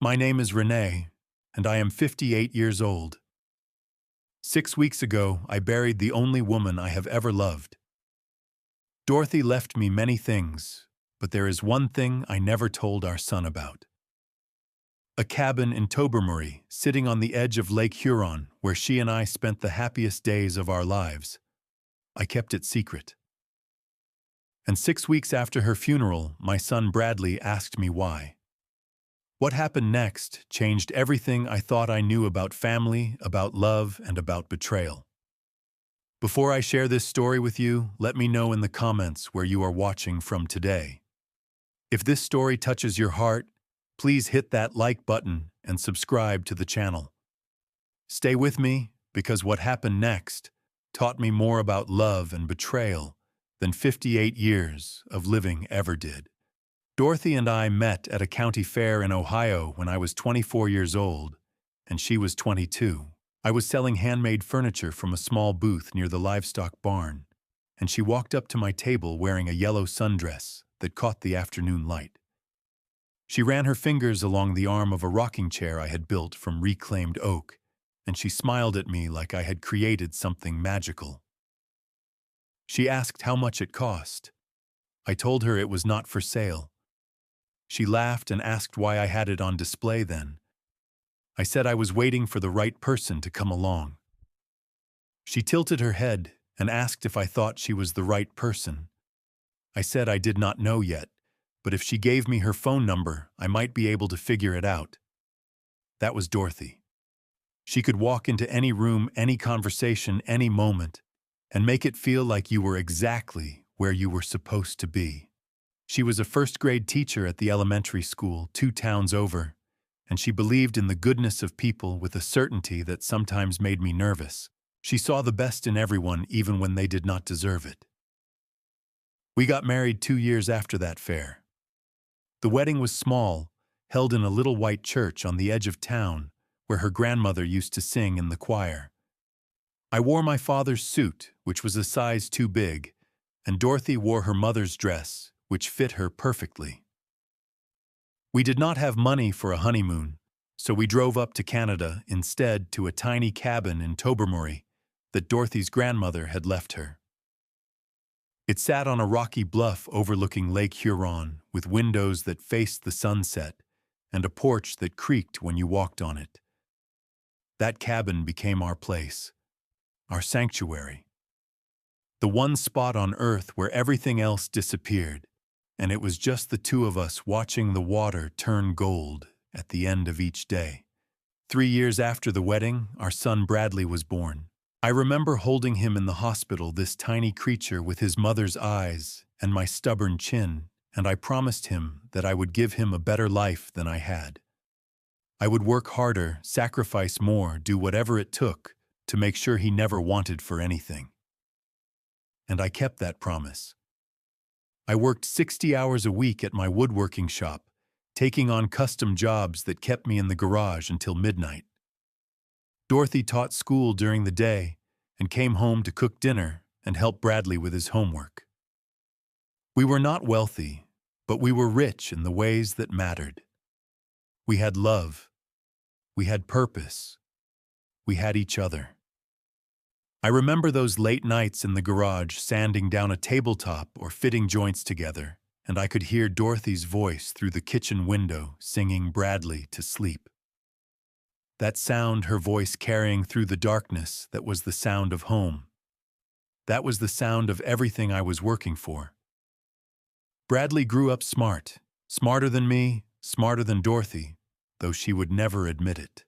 My name is Renee, and I am 58 years old. 6 weeks ago, I buried the only woman I have ever loved. Dorothy left me many things, but there is one thing I never told our son about. A cabin in Tobermory, sitting on the edge of Lake Huron, where she and I spent the happiest days of our lives. I kept it secret. And 6 weeks after her funeral, my son Bradley asked me why. What happened next changed everything I thought I knew about family, about love, and about betrayal. Before I share this story with you, let me know in the comments where you are watching from today. If this story touches your heart, please hit that like button and subscribe to the channel. Stay with me, because what happened next taught me more about love and betrayal than 58 years of living ever did. Dorothy and I met at a county fair in Ohio when I was 24 years old, and she was 22. I was selling handmade furniture from a small booth near the livestock barn, and she walked up to my table wearing a yellow sundress that caught the afternoon light. She ran her fingers along the arm of a rocking chair I had built from reclaimed oak, and she smiled at me like I had created something magical. She asked how much it cost. I told her it was not for sale. She laughed and asked why I had it on display then. I said I was waiting for the right person to come along. She tilted her head and asked if I thought she was the right person. I said I did not know yet, but if she gave me her phone number, I might be able to figure it out. That was Dorothy. She could walk into any room, any conversation, any moment, and make it feel like you were exactly where you were supposed to be. She was a first-grade teacher at the elementary school 2 towns over, and she believed in the goodness of people with a certainty that sometimes made me nervous. She saw the best in everyone even when they did not deserve it. We got married 2 years after that fair. The wedding was small, held in a little white church on the edge of town where her grandmother used to sing in the choir. I wore my father's suit, which was a size too big, and Dorothy wore her mother's dress, which fit her perfectly. We did not have money for a honeymoon, so we drove up to Canada instead to a tiny cabin in Tobermory that Dorothy's grandmother had left her. It sat on a rocky bluff overlooking Lake Huron with windows that faced the sunset and a porch that creaked when you walked on it. That cabin became our place, our sanctuary. The one spot on earth where everything else disappeared, and it was just the two of us watching the water turn gold at the end of each day. 3 years after the wedding, our son Bradley was born. I remember holding him in the hospital, this tiny creature with his mother's eyes and my stubborn chin, and I promised him that I would give him a better life than I had. I would work harder, sacrifice more, do whatever it took to make sure he never wanted for anything. And I kept that promise. I worked 60 hours a week at my woodworking shop, taking on custom jobs that kept me in the garage until midnight. Dorothy taught school during the day and came home to cook dinner and help Bradley with his homework. We were not wealthy, but we were rich in the ways that mattered. We had love. We had purpose. We had each other. I remember those late nights in the garage sanding down a tabletop or fitting joints together, and I could hear Dorothy's voice through the kitchen window singing Bradley to sleep. That sound, her voice carrying through the darkness, that was the sound of home. That was the sound of everything I was working for. Bradley grew up smart, smarter than me, smarter than Dorothy, though she would never admit it.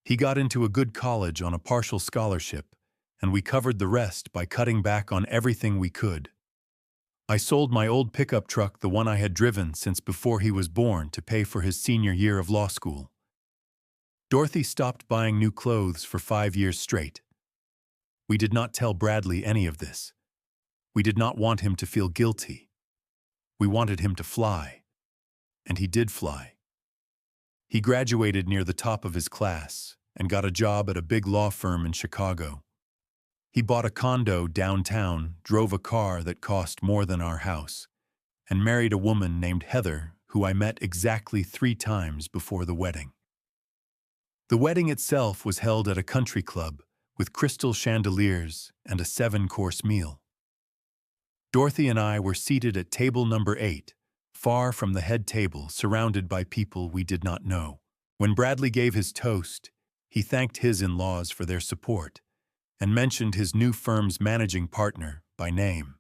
He got into a good college on a partial scholarship, and we covered the rest by cutting back on everything we could. I sold my old pickup truck, the one I had driven since before he was born, to pay for his senior year of law school. Dorothy stopped buying new clothes for 5 years straight. We did not tell Bradley any of this. We did not want him to feel guilty. We wanted him to fly. And he did fly. He graduated near the top of his class and got a job at a big law firm in Chicago. He bought a condo downtown, drove a car that cost more than our house, and married a woman named Heather who I met exactly 3 times before the wedding. The wedding itself was held at a country club with crystal chandeliers and a 7-course meal. Dorothy and I were seated at table number 8, far from the head table, surrounded by people we did not know. When Bradley gave his toast, he thanked his in-laws for their support and mentioned his new firm's managing partner by name.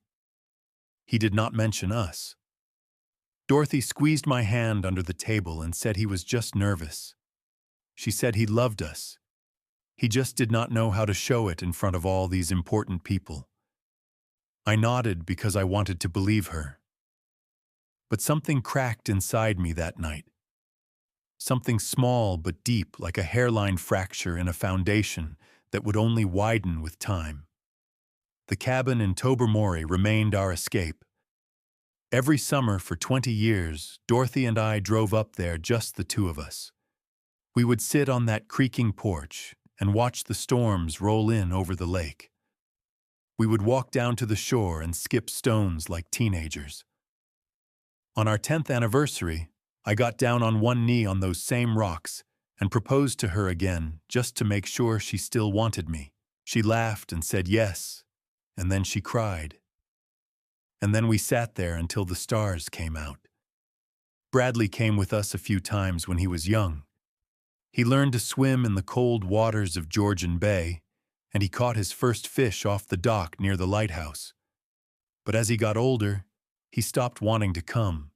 He did not mention us. Dorothy squeezed my hand under the table and said he was just nervous. She said he loved us. He just did not know how to show it in front of all these important people. I nodded because I wanted to believe her. But something cracked inside me that night. Something small but deep, like a hairline fracture in a foundation that would only widen with time. The cabin in Tobermory remained our escape. Every summer for 20 years, Dorothy and I drove up there, just the two of us. We would sit on that creaking porch and watch the storms roll in over the lake. We would walk down to the shore and skip stones like teenagers. On our 10th anniversary, I got down on one knee on those same rocks and proposed to her again, just to make sure she still wanted me. She laughed and said yes, and then she cried. And then we sat there until the stars came out. Bradley came with us a few times when he was young. He learned to swim in the cold waters of Georgian Bay, and he caught his first fish off the dock near the lighthouse. But as he got older, he stopped wanting to come.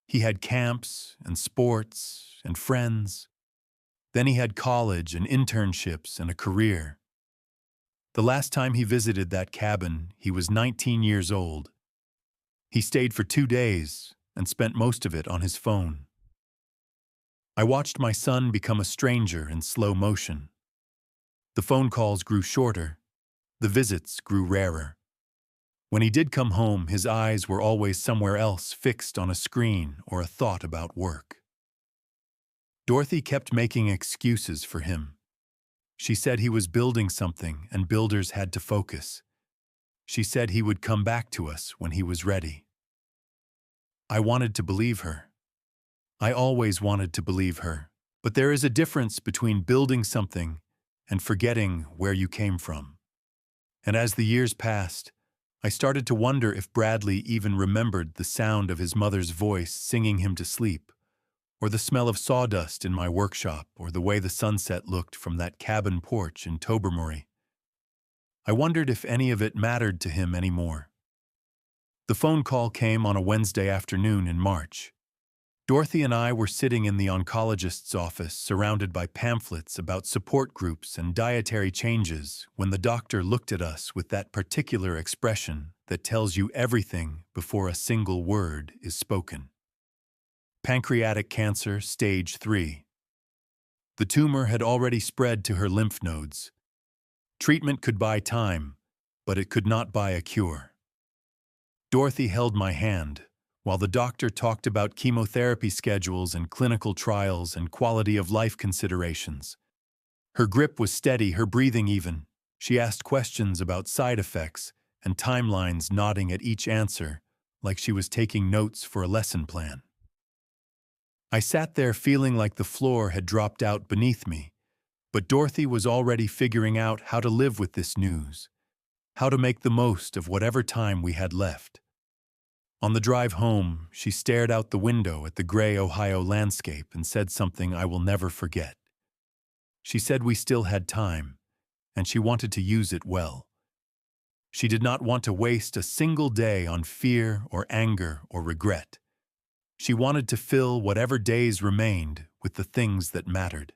He had camps and sports and friends. Then he had college and internships and a career. The last time he visited that cabin, he was 19 years old. He stayed for 2 days and spent most of it on his phone. I watched my son become a stranger in slow motion. The phone calls grew shorter. The visits grew rarer. When he did come home, his eyes were always somewhere else, fixed on a screen or a thought about work. Dorothy kept making excuses for him. She said he was building something and builders had to focus. She said he would come back to us when he was ready. I wanted to believe her. I always wanted to believe her. But there is a difference between building something and forgetting where you came from. And as the years passed, I started to wonder if Bradley even remembered the sound of his mother's voice singing him to sleep, or the smell of sawdust in my workshop, or the way the sunset looked from that cabin porch in Tobermory. I wondered if any of it mattered to him anymore. The phone call came on a Wednesday afternoon in March. Dorothy and I were sitting in the oncologist's office, surrounded by pamphlets about support groups and dietary changes, when the doctor looked at us with that particular expression that tells you everything before a single word is spoken. Pancreatic cancer, stage 3. The tumor had already spread to her lymph nodes. Treatment could buy time, but it could not buy a cure. Dorothy held my hand, while the doctor talked about chemotherapy schedules and clinical trials and quality of life considerations. Her grip was steady, her breathing even. She asked questions about side effects and timelines, nodding at each answer, like she was taking notes for a lesson plan. I sat there feeling like the floor had dropped out beneath me, but Dorothy was already figuring out how to live with this news, how to make the most of whatever time we had left. On the drive home, she stared out the window at the gray Ohio landscape and said something I will never forget. She said we still had time, and she wanted to use it well. She did not want to waste a single day on fear or anger or regret. She wanted to fill whatever days remained with the things that mattered.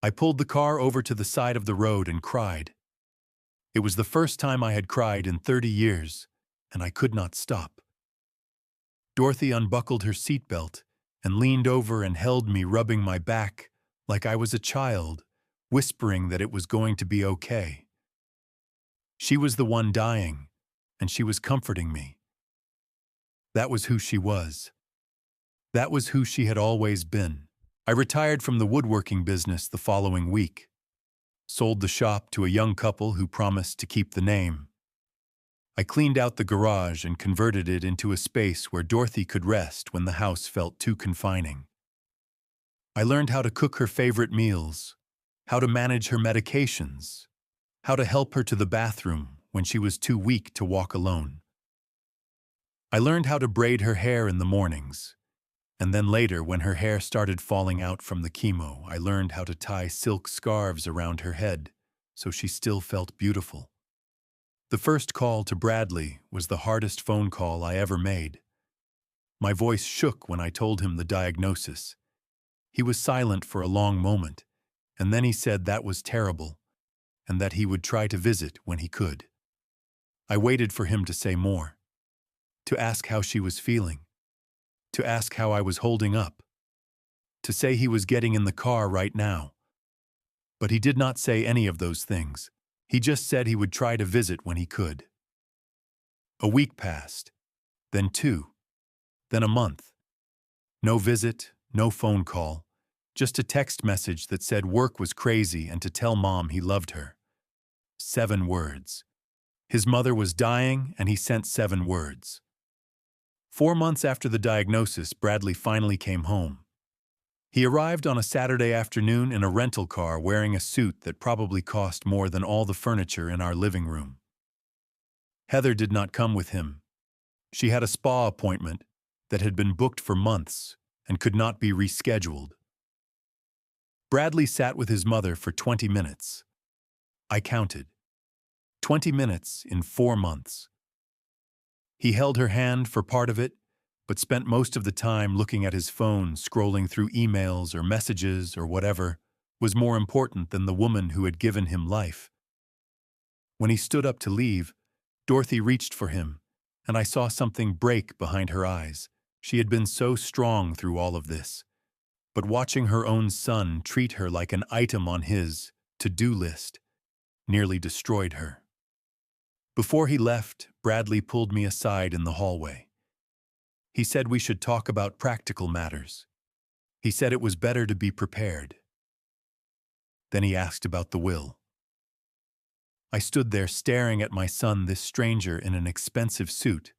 I pulled the car over to the side of the road and cried. It was the first time I had cried in 30 years, and I could not stop. Dorothy unbuckled her seatbelt and leaned over and held me, rubbing my back like I was a child, whispering that it was going to be okay. She was the one dying, and she was comforting me. That was who she was. That was who she had always been. I retired from the woodworking business the following week, sold the shop to a young couple who promised to keep the name. I cleaned out the garage and converted it into a space where Dorothy could rest when the house felt too confining. I learned how to cook her favorite meals, how to manage her medications, how to help her to the bathroom when she was too weak to walk alone. I learned how to braid her hair in the mornings, and then later, when her hair started falling out from the chemo, I learned how to tie silk scarves around her head so she still felt beautiful. The first call to Bradley was the hardest phone call I ever made. My voice shook when I told him the diagnosis. He was silent for a long moment, and then he said that was terrible, and that he would try to visit when he could. I waited for him to say more, to ask how she was feeling, to ask how I was holding up, to say he was getting in the car right now. But he did not say any of those things. He just said he would try to visit when he could. A week passed, then 2, then a month. No visit, no phone call, just a text message that said work was crazy and to tell Mom he loved her. 7 words. His mother was dying and he sent 7 words. 4 months after the diagnosis, Bradley finally came home. He arrived on a Saturday afternoon in a rental car wearing a suit that probably cost more than all the furniture in our living room. Heather did not come with him. She had a spa appointment that had been booked for months and could not be rescheduled. Bradley sat with his mother for 20 minutes. I counted. 20 minutes in 4 months. He held her hand for part of it, but spent most of the time looking at his phone, scrolling through emails or messages or whatever was more important than the woman who had given him life. When he stood up to leave, Dorothy reached for him, and I saw something break behind her eyes. She had been so strong through all of this, but watching her own son treat her like an item on his to-do list nearly destroyed her. Before he left, Bradley pulled me aside in the hallway. He said we should talk about practical matters. He said it was better to be prepared. Then he asked about the will. I stood there staring at my son, this stranger in an expensive suit,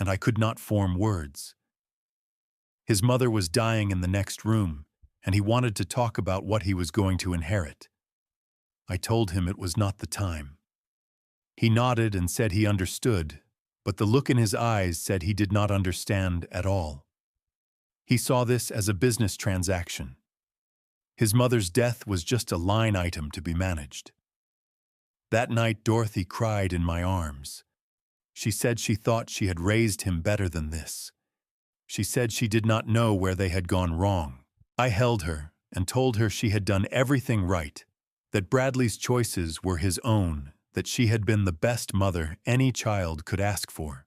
and I could not form words. His mother was dying in the next room, and he wanted to talk about what he was going to inherit. I told him it was not the time. He nodded and said he understood, but the look in his eyes said he did not understand at all. He saw this as a business transaction. His mother's death was just a line item to be managed. That night, Dorothy cried in my arms. She said she thought she had raised him better than this. She said she did not know where they had gone wrong. I held her and told her she had done everything right, that Bradley's choices were his own, that she had been the best mother any child could ask for.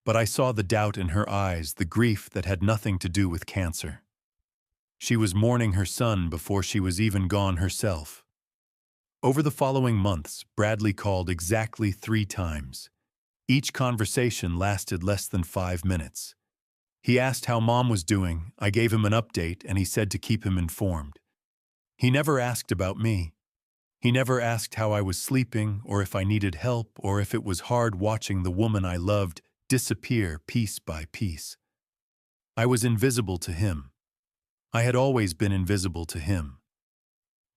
But I saw the doubt in her eyes, the grief that had nothing to do with cancer. She was mourning her son before she was even gone herself. Over the following months, Bradley called exactly 3 times. Each conversation lasted less than 5 minutes. He asked how Mom was doing, I gave him an update, and he said to keep him informed. He never asked about me. He never asked how I was sleeping, or if I needed help, or if it was hard watching the woman I loved disappear piece by piece. I was invisible to him. I had always been invisible to him.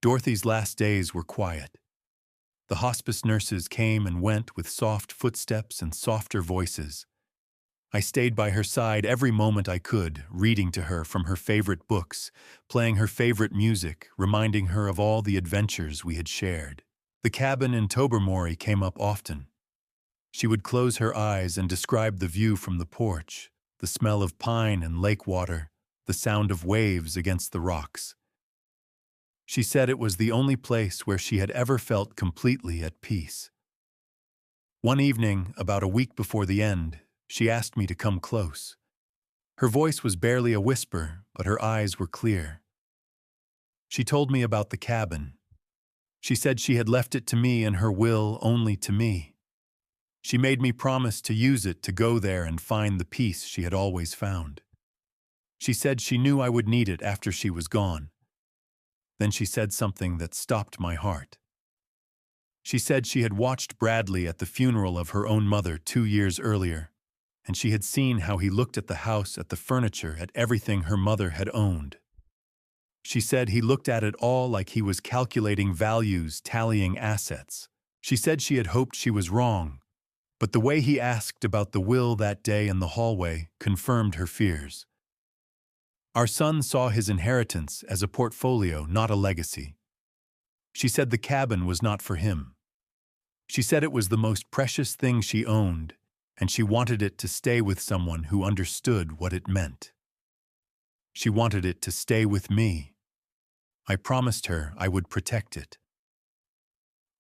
Dorothy's last days were quiet. The hospice nurses came and went with soft footsteps and softer voices. I stayed by her side every moment I could, reading to her from her favorite books, playing her favorite music, reminding her of all the adventures we had shared. The cabin in Tobermory came up often. She would close her eyes and describe the view from the porch, the smell of pine and lake water, the sound of waves against the rocks. She said it was the only place where she had ever felt completely at peace. One evening, about a week before the end, she asked me to come close. Her voice was barely a whisper, but her eyes were clear. She told me about the cabin. She said she had left it to me in her will, only to me. She made me promise to use it to go there and find the peace she had always found. She said she knew I would need it after she was gone. Then she said something that stopped my heart. She said she had watched Bradley at the funeral of her own mother 2 years earlier, and she had seen how he looked at the house, at the furniture, at everything her mother had owned. She said he looked at it all like he was calculating values, tallying assets. She said she had hoped she was wrong, but the way he asked about the will that day in the hallway confirmed her fears. Our son saw his inheritance as a portfolio, not a legacy. She said the cabin was not for him. She said it was the most precious thing she owned, and she wanted it to stay with someone who understood what it meant. She wanted it to stay with me. I promised her I would protect it.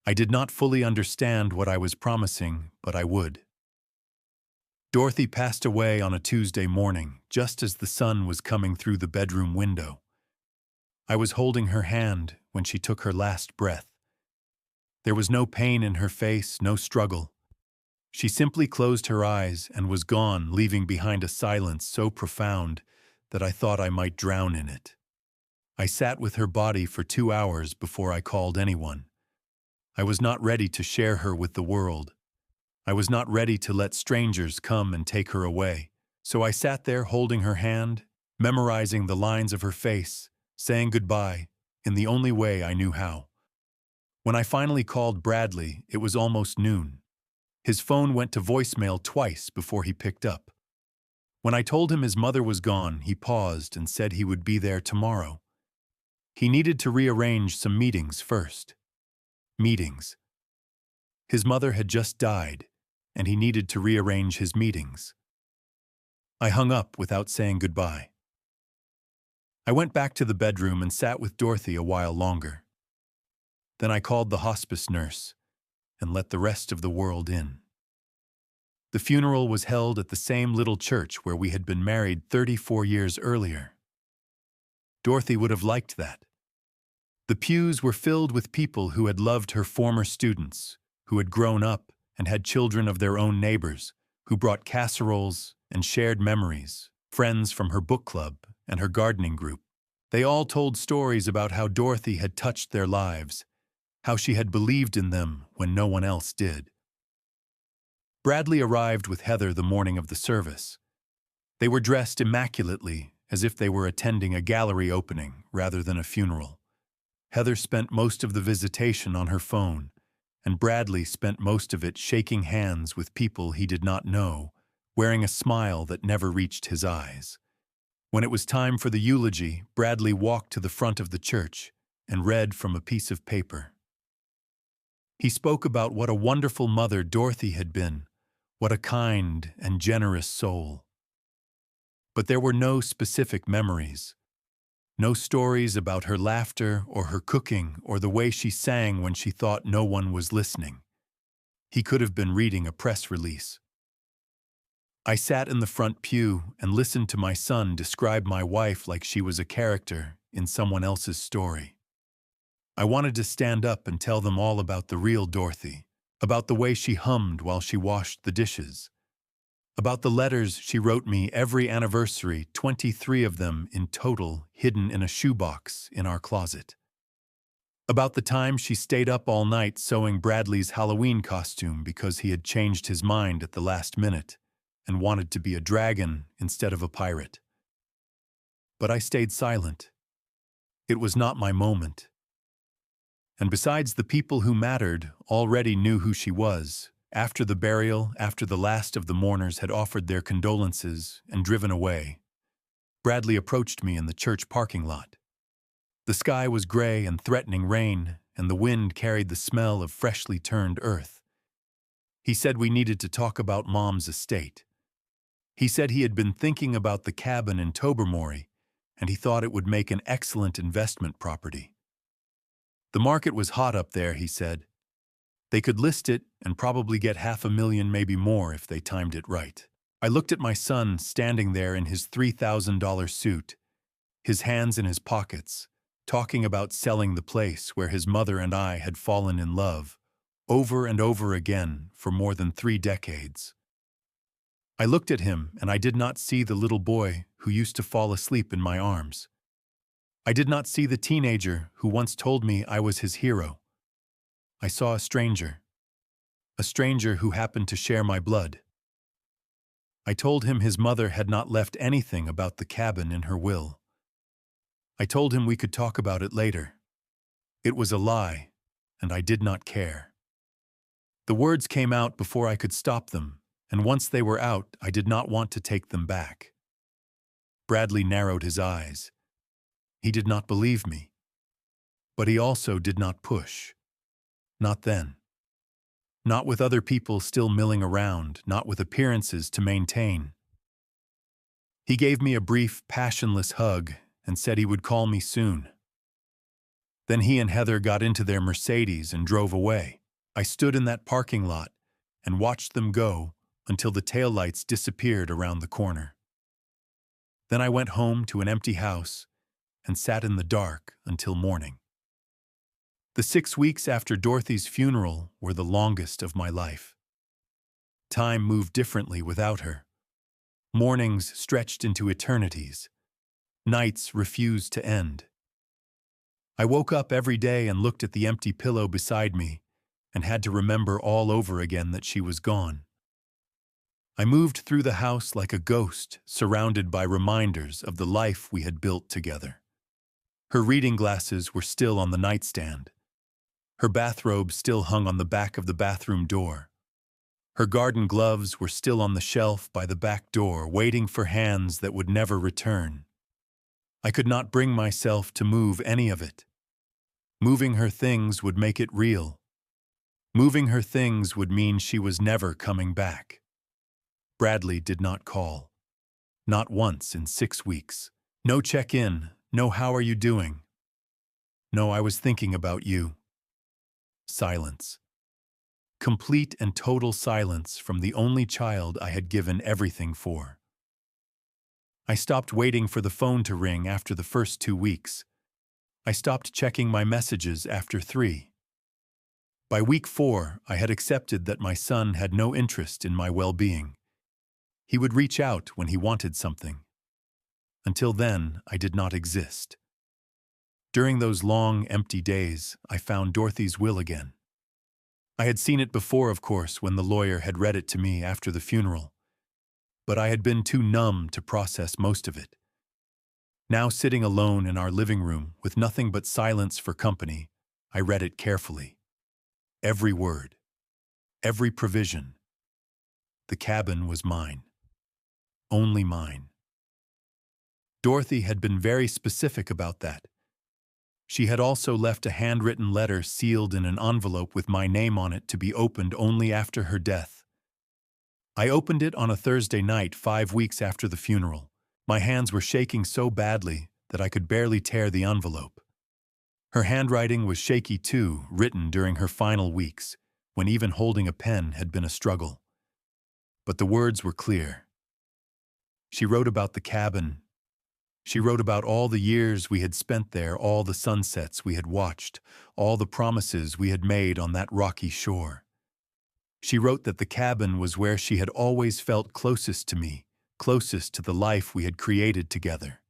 I did not fully understand what I was promising, but I would. Dorothy passed away on a Tuesday morning, just as the sun was coming through the bedroom window. I was holding her hand when she took her last breath. There was no pain in her face, no struggle. She simply closed her eyes and was gone, leaving behind a silence so profound that I thought I might drown in it. I sat with her body for 2 hours before I called anyone. I was not ready to share her with the world. I was not ready to let strangers come and take her away. So I sat there holding her hand, memorizing the lines of her face, saying goodbye in the only way I knew how. When I finally called Bradley, it was almost noon. His phone went to voicemail twice before he picked up. When I told him his mother was gone, he paused and said he would be there tomorrow. He needed to rearrange some meetings first. Meetings. His mother had just died, and he needed to rearrange his meetings. I hung up without saying goodbye. I went back to the bedroom and sat with Dorothy a while longer. Then I called the hospice nurse and let the rest of the world in. The funeral was held at the same little church where we had been married 34 years earlier. Dorothy would have liked that. The pews were filled with people who had loved her former students, who had grown up and had children of their own neighbors, who brought casseroles and shared memories, friends from her book club and her gardening group. They all told stories about how Dorothy had touched their lives, how she had believed in them when no one else did. Bradley arrived with Heather the morning of the service. They were dressed immaculately, as if they were attending a gallery opening rather than a funeral. Heather spent most of the visitation on her phone, and Bradley spent most of it shaking hands with people he did not know, wearing a smile that never reached his eyes. When it was time for the eulogy, Bradley walked to the front of the church and read from a piece of paper. He spoke about what a wonderful mother Dorothy had been, what a kind and generous soul. But there were no specific memories. No stories about her laughter or her cooking or the way she sang when she thought no one was listening. He could have been reading a press release. I sat in the front pew and listened to my son describe my wife like she was a character in someone else's story. I wanted to stand up and tell them all about the real Dorothy, about the way she hummed while she washed the dishes, about the letters she wrote me every anniversary, 23 of them in total, hidden in a shoebox in our closet. About the time she stayed up all night sewing Bradley's Halloween costume because he had changed his mind at the last minute and wanted to be a dragon instead of a pirate. But I stayed silent. It was not my moment. And besides, the people who mattered already knew who she was. After the burial, after the last of the mourners had offered their condolences and driven away, Bradley approached me in the church parking lot. The sky was gray and threatening rain, and the wind carried the smell of freshly turned earth. He said we needed to talk about Mom's estate. He said he had been thinking about the cabin in Tobermory, and he thought it would make an excellent investment property. The market was hot up there, he said. They could list it and probably get $500,000, maybe more, if they timed it right. I looked at my son standing there in his $3,000 suit, his hands in his pockets, talking about selling the place where his mother and I had fallen in love, over and over again for more than 3 decades. I looked at him and I did not see the little boy who used to fall asleep in my arms. I did not see the teenager who once told me I was his hero. I saw a stranger who happened to share my blood. I told him his mother had not left anything about the cabin in her will. I told him we could talk about it later. It was a lie, and I did not care. The words came out before I could stop them, and once they were out, I did not want to take them back. Bradley narrowed his eyes. He did not believe me. But he also did not push. Not then. Not with other people still milling around, not with appearances to maintain. He gave me a brief, passionless hug and said he would call me soon. Then he and Heather got into their Mercedes and drove away. I stood in that parking lot and watched them go until the taillights disappeared around the corner. Then I went home to an empty house and sat in the dark until morning. The 6 weeks after Dorothy's funeral were the longest of my life. Time moved differently without her. Mornings stretched into eternities. Nights refused to end. I woke up every day and looked at the empty pillow beside me and had to remember all over again that she was gone. I moved through the house like a ghost, surrounded by reminders of the life we had built together. Her reading glasses were still on the nightstand. Her bathrobe still hung on the back of the bathroom door. Her garden gloves were still on the shelf by the back door, waiting for hands that would never return. I could not bring myself to move any of it. Moving her things would make it real. Moving her things would mean she was never coming back. Bradley did not call. Not once in 6 weeks. No check-in, no how are you doing. No, I was thinking about you. Silence. Complete and total silence from the only child I had given everything for. I stopped waiting for the phone to ring after the first 2 weeks. I stopped checking my messages after 3. By week 4, I had accepted that my son had no interest in my well-being. He would reach out when he wanted something. Until then, I did not exist. During those long, empty days, I found Dorothy's will again. I had seen it before, of course, when the lawyer had read it to me after the funeral. But I had been too numb to process most of it. Now sitting alone in our living room with nothing but silence for company, I read it carefully. Every word. Every provision. The cabin was mine. Only mine. Dorothy had been very specific about that. She had also left a handwritten letter sealed in an envelope with my name on it to be opened only after her death. I opened it on a Thursday night 5 weeks after the funeral. My hands were shaking so badly that I could barely tear the envelope. Her handwriting was shaky too, written during her final weeks, when even holding a pen had been a struggle. But the words were clear. She wrote about the cabin. She wrote about all the years we had spent there, all the sunsets we had watched, all the promises we had made on that rocky shore. She wrote that the cabin was where she had always felt closest to me, closest to the life we had created together.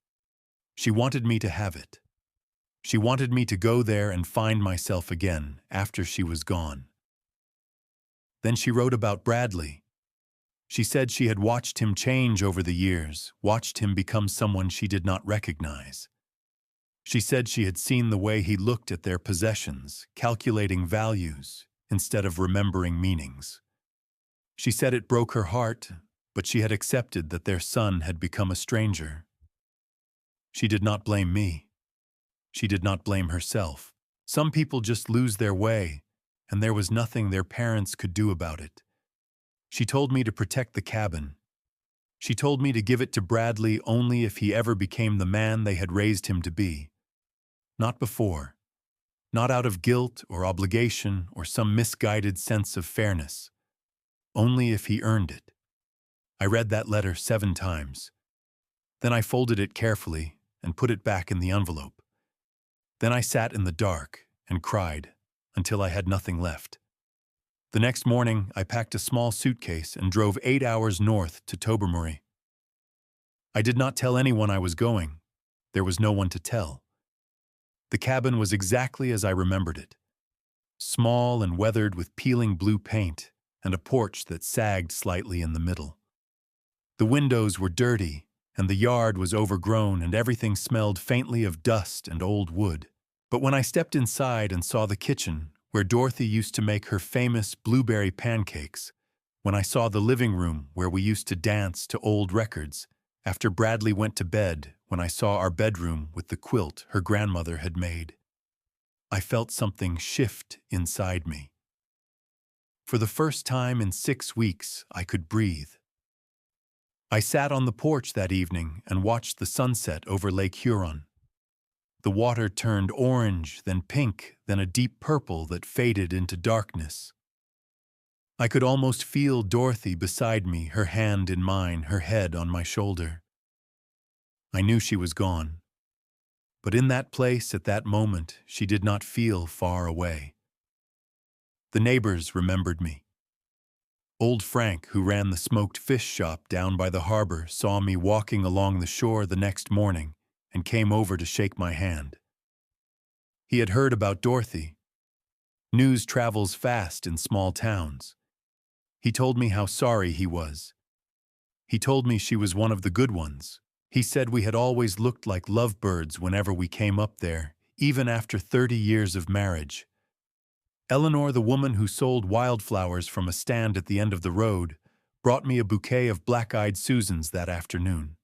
She wanted me to have it. She wanted me to go there and find myself again after she was gone. Then she wrote about Bradley. She said she had watched him change over the years, watched him become someone she did not recognize. She said she had seen the way he looked at their possessions, calculating values instead of remembering meanings. She said it broke her heart, but she had accepted that their son had become a stranger. She did not blame me. She did not blame herself. Some people just lose their way, and there was nothing their parents could do about it. She told me to protect the cabin. She told me to give it to Bradley only if he ever became the man they had raised him to be. Not before. Not out of guilt or obligation or some misguided sense of fairness. Only if he earned it. I read that letter 7 times. Then I folded it carefully and put it back in the envelope. Then I sat in the dark and cried until I had nothing left. The next morning, I packed a small suitcase and drove 8 hours north to Tobermory. I did not tell anyone I was going. There was no one to tell. The cabin was exactly as I remembered it. small and weathered with peeling blue paint, and a porch that sagged slightly in the middle. The windows were dirty, and the yard was overgrown, and everything smelled faintly of dust and old wood. But when I stepped inside and saw the kitchen, where Dorothy used to make her famous blueberry pancakes, when I saw the living room where we used to dance to old records, after Bradley went to bed, when I saw our bedroom with the quilt her grandmother had made, I felt something shift inside me. For the first time in 6 weeks, I could breathe. I sat on the porch that evening and watched the sunset over Lake Huron. The water turned orange, then pink, then a deep purple that faded into darkness. I could almost feel Dorothy beside me, her hand in mine, her head on my shoulder. I knew she was gone. But in that place, at that moment, she did not feel far away. The neighbors remembered me. Old Frank, who ran the smoked fish shop down by the harbor, saw me walking along the shore the next morning and came over to shake my hand. He had heard about Dorothy. News travels fast in small towns. He told me how sorry he was. He told me she was one of the good ones. He said we had always looked like lovebirds whenever we came up there, even after 30 years of marriage. Eleanor, the woman who sold wildflowers from a stand at the end of the road, brought me a bouquet of black-eyed Susans that afternoon.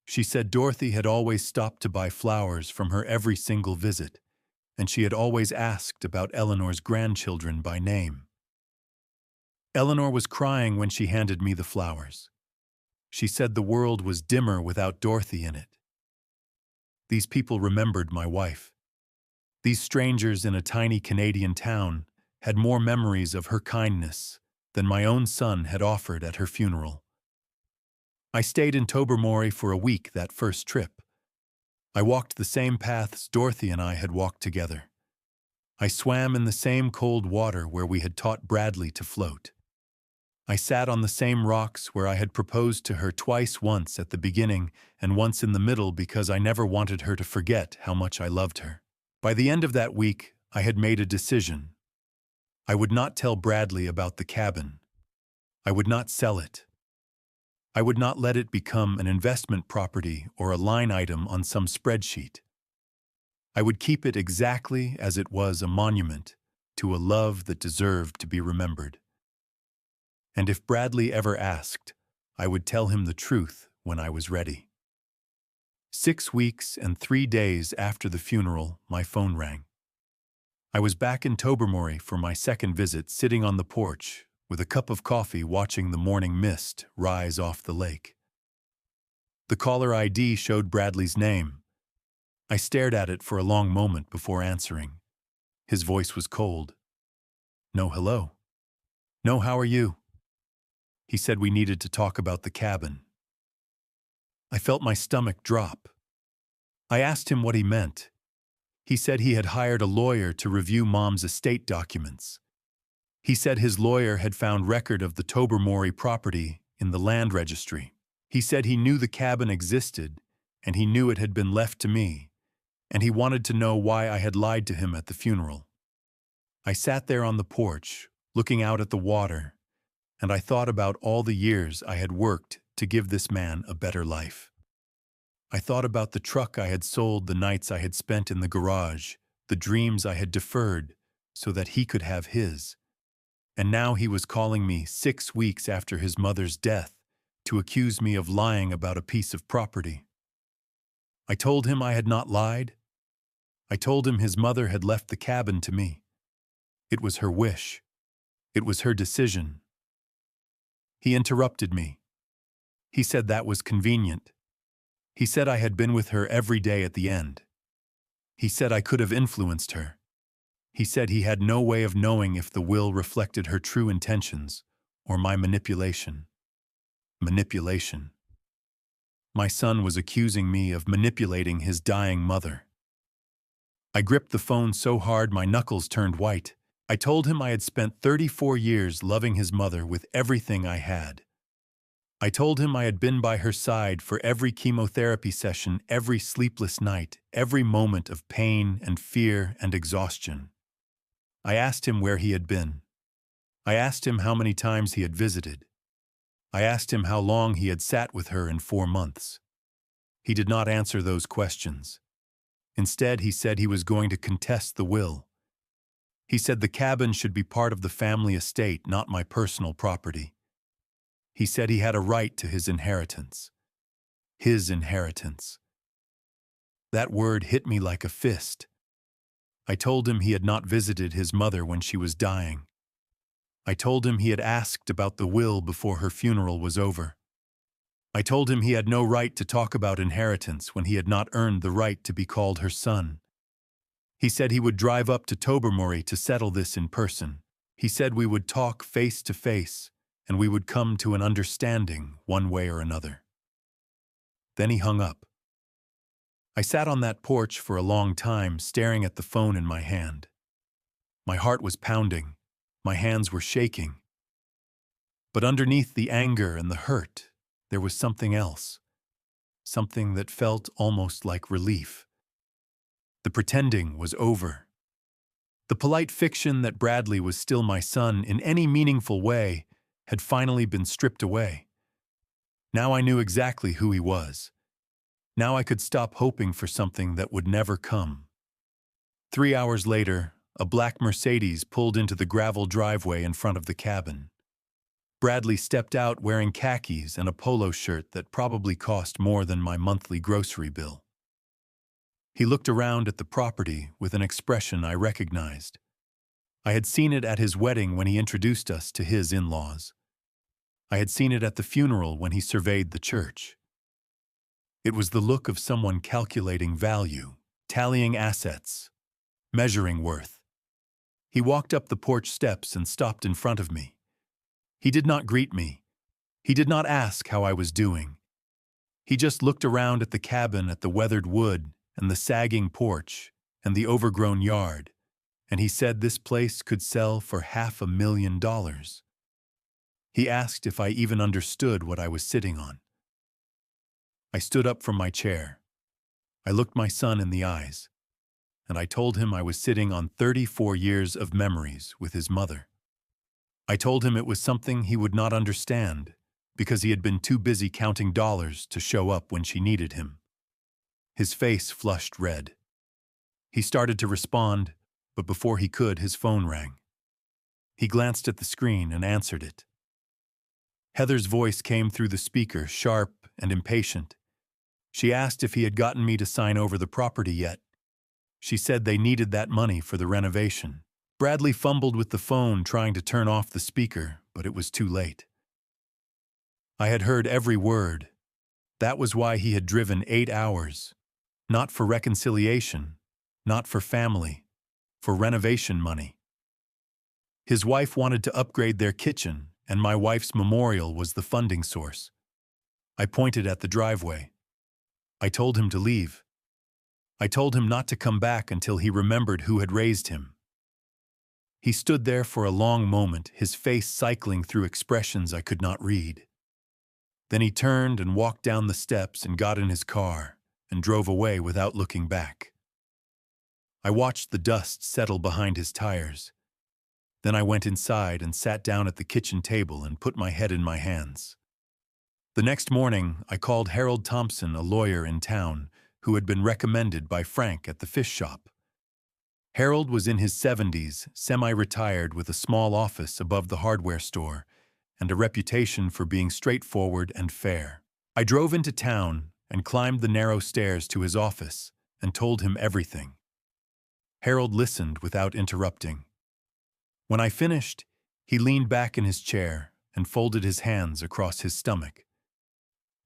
She said Dorothy had always stopped to buy flowers from her every single visit, and she had always asked about Eleanor's grandchildren by name. Eleanor was crying when she handed me the flowers. She said the world was dimmer without Dorothy in it. These people remembered my wife. These strangers in a tiny Canadian town had more memories of her kindness than my own son had offered at her funeral. I stayed in Tobermory for a week that first trip. I walked the same paths Dorothy and I had walked together. I swam in the same cold water where we had taught Bradley to float. I sat on the same rocks where I had proposed to her twice, once at the beginning and once in the middle, because I never wanted her to forget how much I loved her. By the end of that week, I had made a decision. I would not tell Bradley about the cabin. I would not sell it. I would not let it become an investment property or a line item on some spreadsheet. I would keep it exactly as it was, a monument to a love that deserved to be remembered. And if Bradley ever asked, I would tell him the truth when I was ready. 6 weeks and 3 days after the funeral, my phone rang. I was back in Tobermory for my second visit, sitting on the porch with a cup of coffee, watching the morning mist rise off the lake. The caller ID showed Bradley's name. I stared at it for a long moment before answering. His voice was cold. No hello. No, how are you? He said we needed to talk about the cabin. I felt my stomach drop. I asked him what he meant. He said he had hired a lawyer to review Mom's estate documents. He said his lawyer had found record of the Tobermory property in the land registry. He said he knew the cabin existed, and he knew it had been left to me, and he wanted to know why I had lied to him at the funeral. I sat there on the porch, looking out at the water, and I thought about all the years I had worked to give this man a better life. I thought about the truck I had sold, the nights I had spent in the garage, the dreams I had deferred so that he could have his. And now he was calling me 6 weeks after his mother's death to accuse me of lying about a piece of property. I told him I had not lied. I told him his mother had left the cabin to me. It was her wish. It was her decision. He interrupted me. He said that was convenient. He said I had been with her every day at the end. He said I could have influenced her. He said he had no way of knowing if the will reflected her true intentions or my manipulation. Manipulation. My son was accusing me of manipulating his dying mother. I gripped the phone so hard my knuckles turned white. I told him I had spent 34 years loving his mother with everything I had. I told him I had been by her side for every chemotherapy session, every sleepless night, every moment of pain and fear and exhaustion. I asked him where he had been. I asked him how many times he had visited. I asked him how long he had sat with her in 4 months. He did not answer those questions. Instead, he said he was going to contest the will. He said the cabin should be part of the family estate, not my personal property. He said he had a right to his inheritance. His inheritance. That word hit me like a fist. I told him he had not visited his mother when she was dying. I told him he had asked about the will before her funeral was over. I told him he had no right to talk about inheritance when he had not earned the right to be called her son. He said he would drive up to Tobermory to settle this in person. He said we would talk face to face, and we would come to an understanding one way or another. Then he hung up. I sat on that porch for a long time, staring at the phone in my hand. My heart was pounding. My hands were shaking. But underneath the anger and the hurt, there was something else. Something that felt almost like relief. The pretending was over. The polite fiction that Bradley was still my son in any meaningful way had finally been stripped away. Now I knew exactly who he was. Now I could stop hoping for something that would never come. 3 hours later, a black Mercedes pulled into the gravel driveway in front of the cabin. Bradley stepped out wearing khakis and a polo shirt that probably cost more than my monthly grocery bill. He looked around at the property with an expression I recognized. I had seen it at his wedding when he introduced us to his in-laws. I had seen it at the funeral when he surveyed the church. It was the look of someone calculating value, tallying assets, measuring worth. He walked up the porch steps and stopped in front of me. He did not greet me. He did not ask how I was doing. He just looked around at the cabin, at the weathered wood, and the sagging porch, and the overgrown yard, and he said this place could sell for $500,000. He asked if I even understood what I was sitting on. I stood up from my chair. I looked my son in the eyes, and I told him I was sitting on 34 years of memories with his mother. I told him it was something he would not understand because he had been too busy counting dollars to show up when she needed him. His face flushed red. He started to respond, but before he could, his phone rang. He glanced at the screen and answered it. Heather's voice came through the speaker, sharp and impatient. She asked if he had gotten me to sign over the property yet. She said they needed that money for the renovation. Bradley fumbled with the phone, trying to turn off the speaker, but it was too late. I had heard every word. That was why he had driven 8 hours. Not for reconciliation, not for family, for renovation money. His wife wanted to upgrade their kitchen, and my wife's memorial was the funding source. I pointed at the driveway. I told him to leave. I told him not to come back until he remembered who had raised him. He stood there for a long moment, his face cycling through expressions I could not read. Then he turned and walked down the steps and got in his car and drove away without looking back. I watched the dust settle behind his tires. Then I went inside and sat down at the kitchen table and put my head in my hands. The next morning, I called Harold Thompson, a lawyer in town, who had been recommended by Frank at the fish shop. Harold was in his 70s, semi-retired with a small office above the hardware store, and a reputation for being straightforward and fair. I drove into town and climbed the narrow stairs to his office and told him everything. Harold listened without interrupting. When I finished, he leaned back in his chair and folded his hands across his stomach.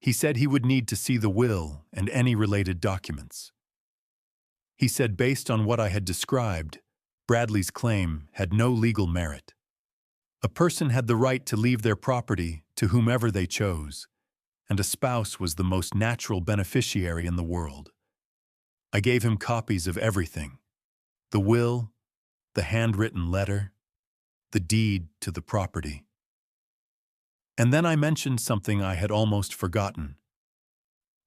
He said he would need to see the will and any related documents. He said based on what I had described, Bradley's claim had no legal merit. A person had the right to leave their property to whomever they chose, and a spouse was the most natural beneficiary in the world. I gave him copies of everything: the will, the handwritten letter, the deed to the property. And then I mentioned something I had almost forgotten.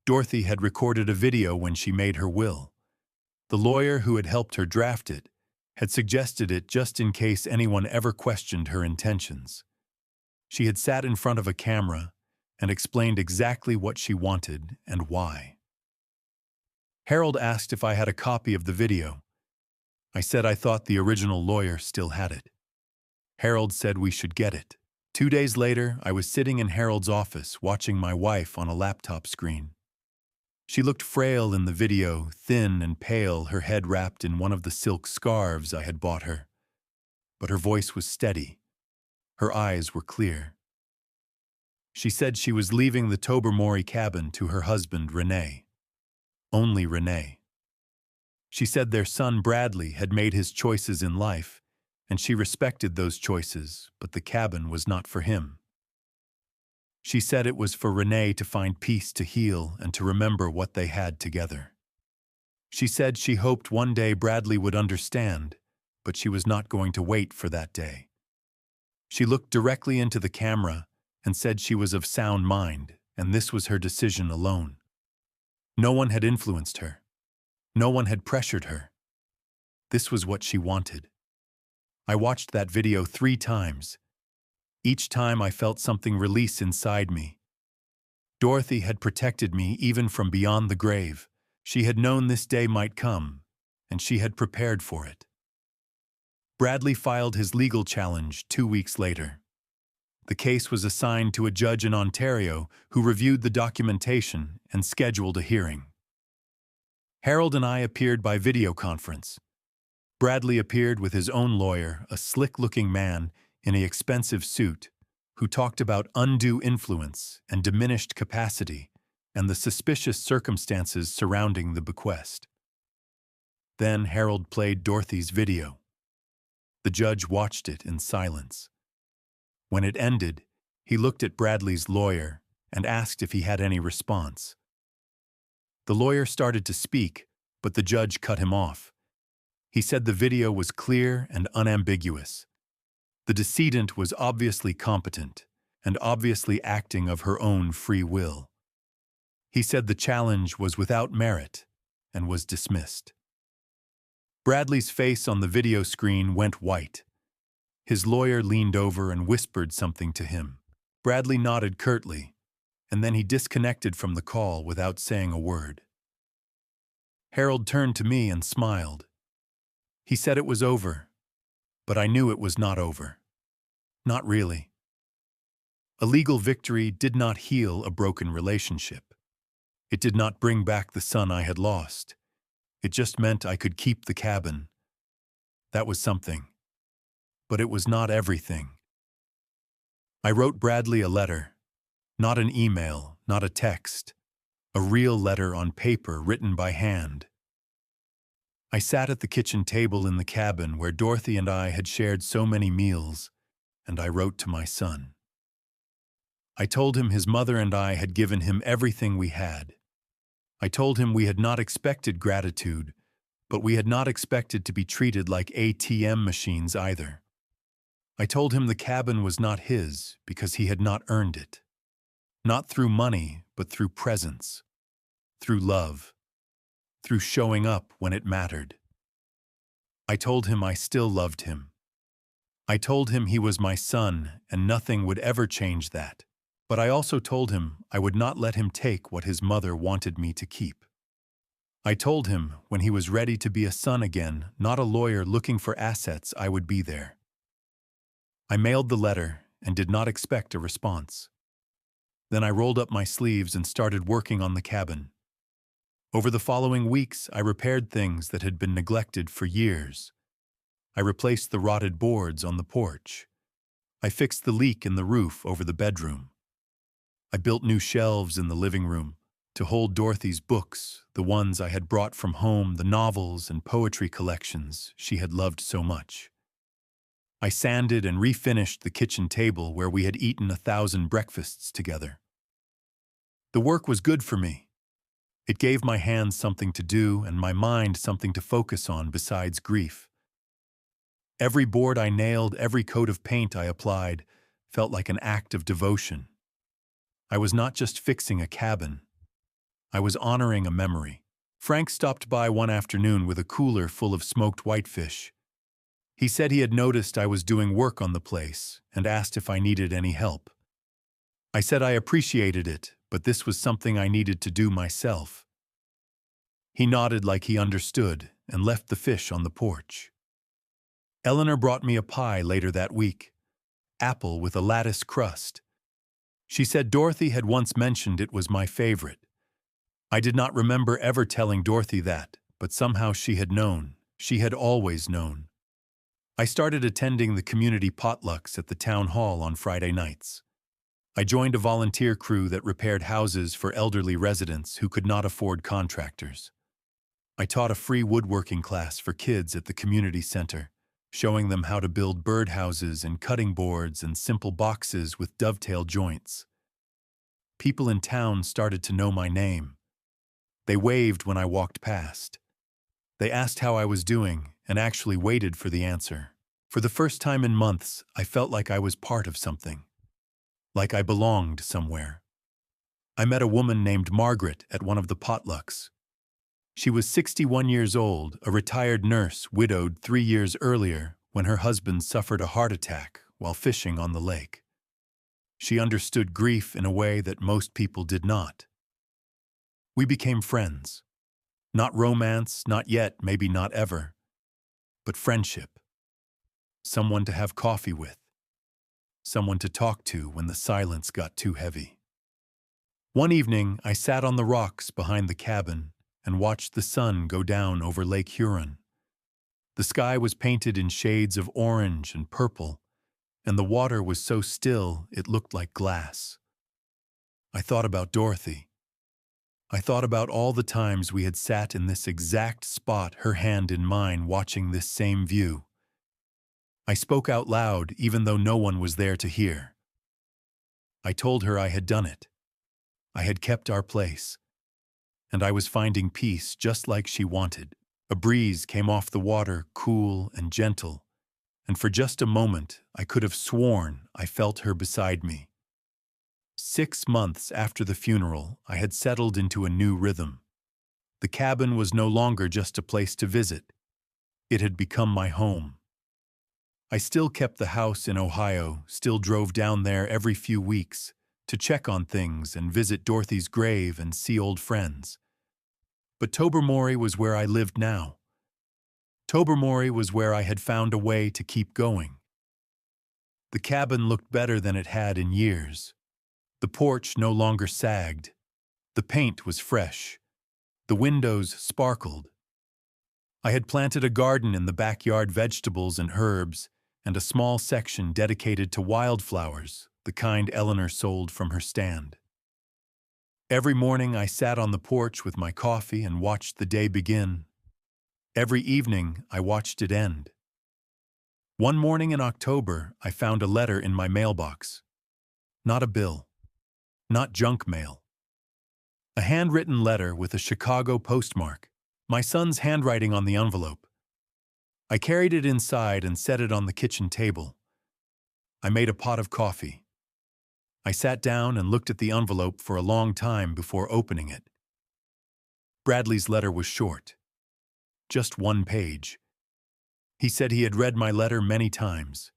Dorothy had recorded a video when she made her will. The lawyer who had helped her draft it had suggested it just in case anyone ever questioned her intentions. She had sat in front of a camera and explained exactly what she wanted and why. Harold asked if I had a copy of the video. I said I thought the original lawyer still had it. Harold said we should get it. 2 days later, I was sitting in Harold's office watching my wife on a laptop screen. She looked frail in the video, thin and pale, her head wrapped in one of the silk scarves I had bought her. But her voice was steady. Her eyes were clear. She said she was leaving the Tobermory cabin to her husband, René. Only René. She said their son Bradley had made his choices in life, and she respected those choices, but the cabin was not for him. She said it was for René to find peace, to heal, and to remember what they had together. She said she hoped one day Bradley would understand, but she was not going to wait for that day. She looked directly into the camera and said she was of sound mind, and this was her decision alone. No one had influenced her. No one had pressured her. This was what she wanted. I watched that video 3 times. Each time I felt something release inside me. Dorothy had protected me even from beyond the grave. She had known this day might come, and she had prepared for it. Bradley filed his legal challenge 2 weeks later. The case was assigned to a judge in Ontario who reviewed the documentation and scheduled a hearing. Harold and I appeared by video conference. Bradley appeared with his own lawyer, a slick-looking man in an expensive suit, who talked about undue influence and diminished capacity and the suspicious circumstances surrounding the bequest. Then Harold played Dorothy's video. The judge watched it in silence. When it ended, he looked at Bradley's lawyer and asked if he had any response. The lawyer started to speak, but the judge cut him off. He said the video was clear and unambiguous. The decedent was obviously competent and obviously acting of her own free will. He said the challenge was without merit and was dismissed. Bradley's face on the video screen went white. His lawyer leaned over and whispered something to him. Bradley nodded curtly, and then he disconnected from the call without saying a word. Harold turned to me and smiled. He said it was over, but I knew it was not over. Not really. A legal victory did not heal a broken relationship. It did not bring back the son I had lost. It just meant I could keep the cabin. That was something. But it was not everything. I wrote Bradley a letter. Not an email, not a text. A real letter on paper written by hand. I sat at the kitchen table in the cabin where Dorothy and I had shared so many meals, and I wrote to my son. I told him his mother and I had given him everything we had. I told him we had not expected gratitude, but we had not expected to be treated like ATM machines either. I told him the cabin was not his because he had not earned it. Not through money, but through presence, through love, through showing up when it mattered. I told him I still loved him. I told him he was my son and nothing would ever change that. But I also told him I would not let him take what his mother wanted me to keep. I told him when he was ready to be a son again, not a lawyer looking for assets, I would be there. I mailed the letter and did not expect a response. Then I rolled up my sleeves and started working on the cabin. Over the following weeks, I repaired things that had been neglected for years. I replaced the rotted boards on the porch. I fixed the leak in the roof over the bedroom. I built new shelves in the living room to hold Dorothy's books, the ones I had brought from home, the novels and poetry collections she had loved so much. I sanded and refinished the kitchen table where we had eaten 1,000 breakfasts together. The work was good for me. It gave my hands something to do and my mind something to focus on besides grief. Every board I nailed, every coat of paint I applied, felt like an act of devotion. I was not just fixing a cabin. I was honoring a memory. Frank stopped by one afternoon with a cooler full of smoked whitefish. He said he had noticed I was doing work on the place and asked if I needed any help. I said I appreciated it, but this was something I needed to do myself. He nodded like he understood and left the fish on the porch. Eleanor brought me a pie later that week, apple with a lattice crust. She said Dorothy had once mentioned it was my favorite. I did not remember ever telling Dorothy that, but somehow she had known. She had always known. I started attending the community potlucks at the town hall on Friday nights. I joined a volunteer crew that repaired houses for elderly residents who could not afford contractors. I taught a free woodworking class for kids at the community center, showing them how to build birdhouses and cutting boards and simple boxes with dovetail joints. People in town started to know my name. They waved when I walked past. They asked how I was doing and actually waited for the answer. For the first time in months, I felt like I was part of something, like I belonged somewhere. I met a woman named Margaret at one of the potlucks. She was 61 years old, a retired nurse widowed 3 years earlier when her husband suffered a heart attack while fishing on the lake. She understood grief in a way that most people did not. We became friends. Not romance, not yet, maybe not ever, but friendship. Someone to have coffee with. Someone to talk to when the silence got too heavy. One evening, I sat on the rocks behind the cabin and watched the sun go down over Lake Huron. The sky was painted in shades of orange and purple, and the water was so still it looked like glass. I thought about Dorothy. I thought about all the times we had sat in this exact spot, her hand in mine, watching this same view. I spoke out loud, even though no one was there to hear. I told her I had done it. I had kept our place. And I was finding peace just like she wanted. A breeze came off the water, cool and gentle, and for just a moment I could have sworn I felt her beside me. 6 months after the funeral, I had settled into a new rhythm. The cabin was no longer just a place to visit. It had become my home. I still kept the house in Ohio, still drove down there every few weeks to check on things and visit Dorothy's grave and see old friends. But Tobermory was where I lived now. Tobermory was where I had found a way to keep going. The cabin looked better than it had in years. The porch no longer sagged. The paint was fresh. The windows sparkled. I had planted a garden in the backyard, vegetables and herbs, and a small section dedicated to wildflowers, the kind Eleanor sold from her stand. Every morning I sat on the porch with my coffee and watched the day begin. Every evening I watched it end. One morning in October, I found a letter in my mailbox. Not a bill. Not junk mail. A handwritten letter with a Chicago postmark, my son's handwriting on the envelope. I carried it inside and set it on the kitchen table. I made a pot of coffee. I sat down and looked at the envelope for a long time before opening it. Bradley's letter was short. Just 1 page. He said he had read my letter many times.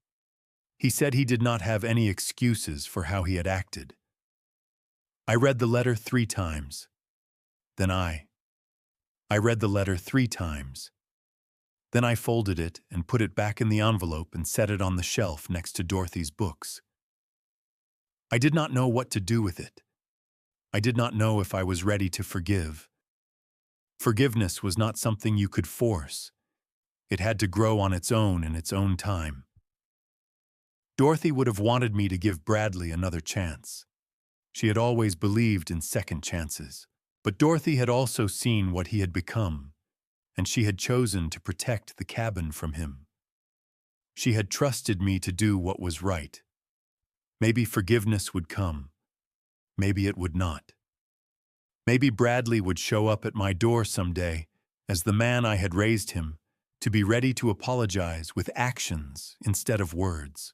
He said he did not have any excuses for how he had acted. I read the letter 3 times. Then I read the letter 3 times. Then I folded it and put it back in the envelope and set it on the shelf next to Dorothy's books. I did not know what to do with it. I did not know if I was ready to forgive. Forgiveness was not something you could force. It had to grow on its own in its own time. Dorothy would have wanted me to give Bradley another chance. She had always believed in second chances. But Dorothy had also seen what he had become, and she had chosen to protect the cabin from him. She had trusted me to do what was right. Maybe forgiveness would come. Maybe it would not. Maybe Bradley would show up at my door someday as the man I had raised him, to be ready to apologize with actions instead of words.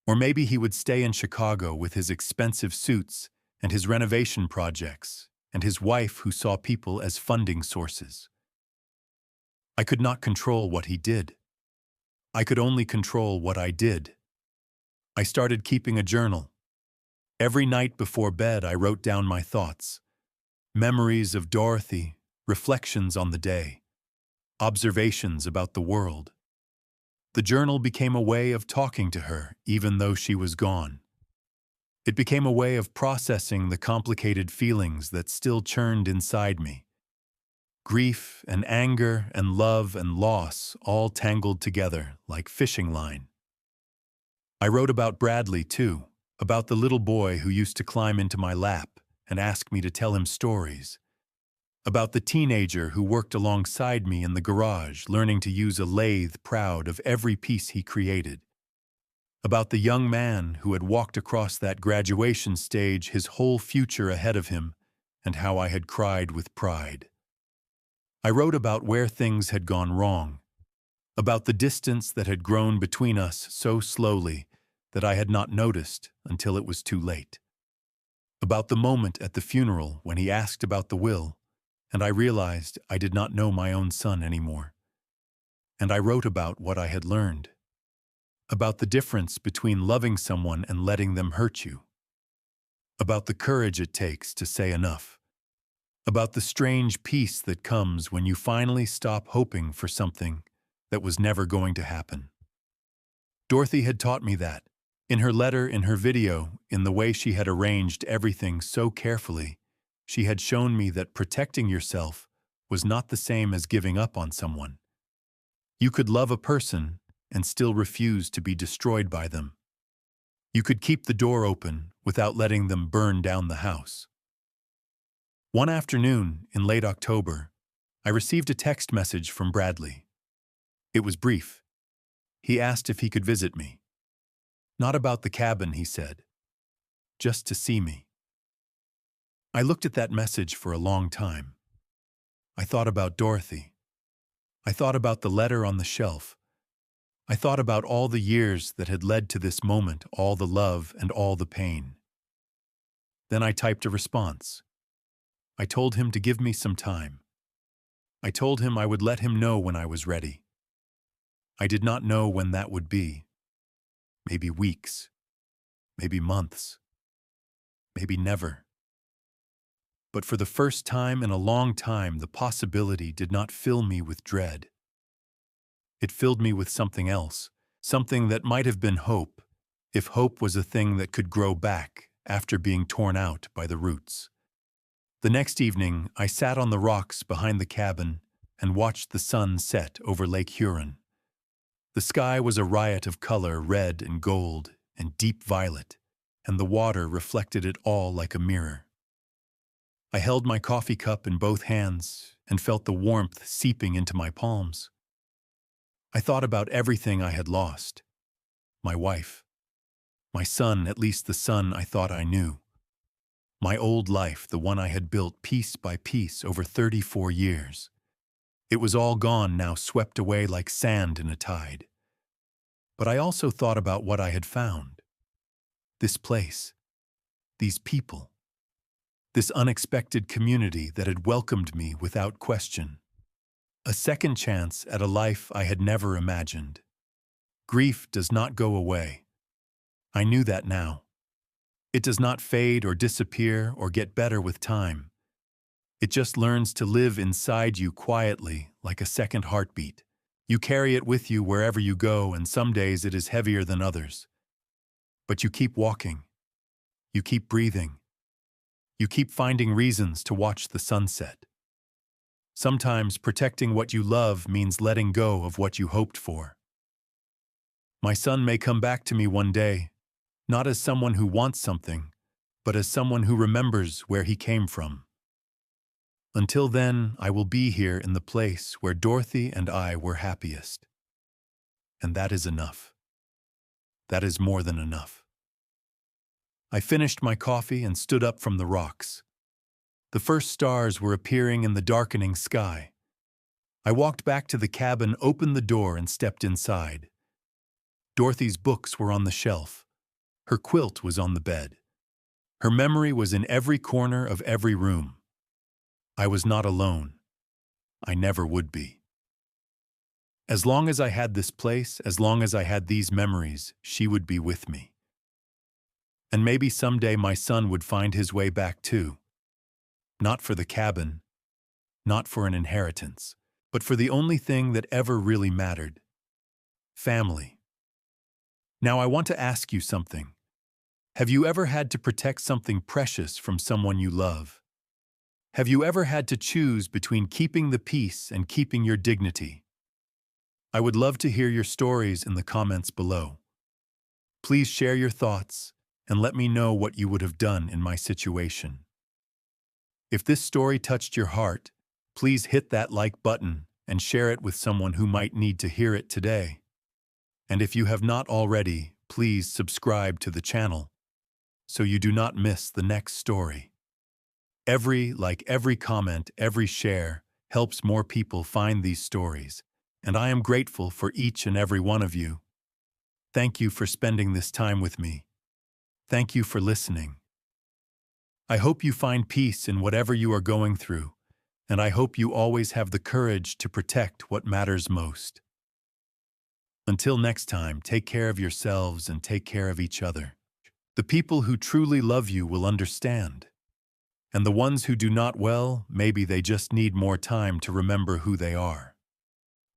Or maybe he would stay in Chicago with his expensive suits and his renovation projects and his wife who saw people as funding sources. I could not control what he did. I could only control what I did. I started keeping a journal. Every night before bed, I wrote down my thoughts, memories of Dorothy, reflections on the day, observations about the world. The journal became a way of talking to her, even though she was gone. It became a way of processing the complicated feelings that still churned inside me. Grief and anger and love and loss all tangled together like fishing line. I wrote about Bradley, too, about the little boy who used to climb into my lap and ask me to tell him stories, about the teenager who worked alongside me in the garage learning to use a lathe proud of every piece he created, about the young man who had walked across that graduation stage his whole future ahead of him and how I had cried with pride. I wrote about where things had gone wrong, about the distance that had grown between us so slowly that I had not noticed until it was too late, about the moment at the funeral when he asked about the will, and I realized I did not know my own son anymore. And I wrote about what I had learned, about the difference between loving someone and letting them hurt you, about the courage it takes to say enough, about the strange peace that comes when you finally stop hoping for something that was never going to happen. Dorothy had taught me that, in her letter, in her video, in the way she had arranged everything so carefully. She had shown me that protecting yourself was not the same as giving up on someone. You could love a person and still refuse to be destroyed by them. You could keep the door open without letting them burn down the house. One afternoon, in late October, I received a text message from Bradley. It was brief. He asked if he could visit me. Not about the cabin, he said. Just to see me. I looked at that message for a long time. I thought about Dorothy. I thought about the letter on the shelf. I thought about all the years that had led to this moment, all the love and all the pain. Then I typed a response. I told him to give me some time. I told him I would let him know when I was ready. I did not know when that would be. Maybe weeks. Maybe months. Maybe never. But for the first time in a long time, the possibility did not fill me with dread. It filled me with something else, something that might have been hope, if hope was a thing that could grow back after being torn out by the roots. The next evening, I sat on the rocks behind the cabin and watched the sun set over Lake Huron. The sky was a riot of color, red and gold and deep violet, and the water reflected it all like a mirror. I held my coffee cup in both hands and felt the warmth seeping into my palms. I thought about everything I had lost. My wife. My son, at least the son I thought I knew. My old life, the one I had built piece by piece over 34 years. It was all gone now, swept away like sand in a tide. But I also thought about what I had found. This place. These people. This unexpected community that had welcomed me without question. A second chance at a life I had never imagined. Grief does not go away. I knew that now. It does not fade or disappear or get better with time. It just learns to live inside you quietly like a second heartbeat. You carry it with you wherever you go, and some days it is heavier than others. But you keep walking. You keep breathing. You keep finding reasons to watch the sunset. Sometimes protecting what you love means letting go of what you hoped for. My son may come back to me one day, not as someone who wants something, but as someone who remembers where he came from. Until then, I will be here in the place where Dorothy and I were happiest. And that is enough. That is more than enough. I finished my coffee and stood up from the rocks. The first stars were appearing in the darkening sky. I walked back to the cabin, opened the door, and stepped inside. Dorothy's books were on the shelf. Her quilt was on the bed. Her memory was in every corner of every room. I was not alone. I never would be. As long as I had this place, as long as I had these memories, she would be with me. And maybe someday my son would find his way back too. Not for the cabin, not for an inheritance, but for the only thing that ever really mattered: family. Now I want to ask you something. Have you ever had to protect something precious from someone you love? Have you ever had to choose between keeping the peace and keeping your dignity? I would love to hear your stories in the comments below. Please share your thoughts and let me know what you would have done in my situation. If this story touched your heart, please hit that like button and share it with someone who might need to hear it today. And if you have not already, please subscribe to the channel so you do not miss the next story. Every like, every comment, every share helps more people find these stories, and I am grateful for each and every one of you. Thank you for spending this time with me. Thank you for listening. I hope you find peace in whatever you are going through, and I hope you always have the courage to protect what matters most. Until next time, take care of yourselves and take care of each other. The people who truly love you will understand. And the ones who do not, well, maybe they just need more time to remember who they are.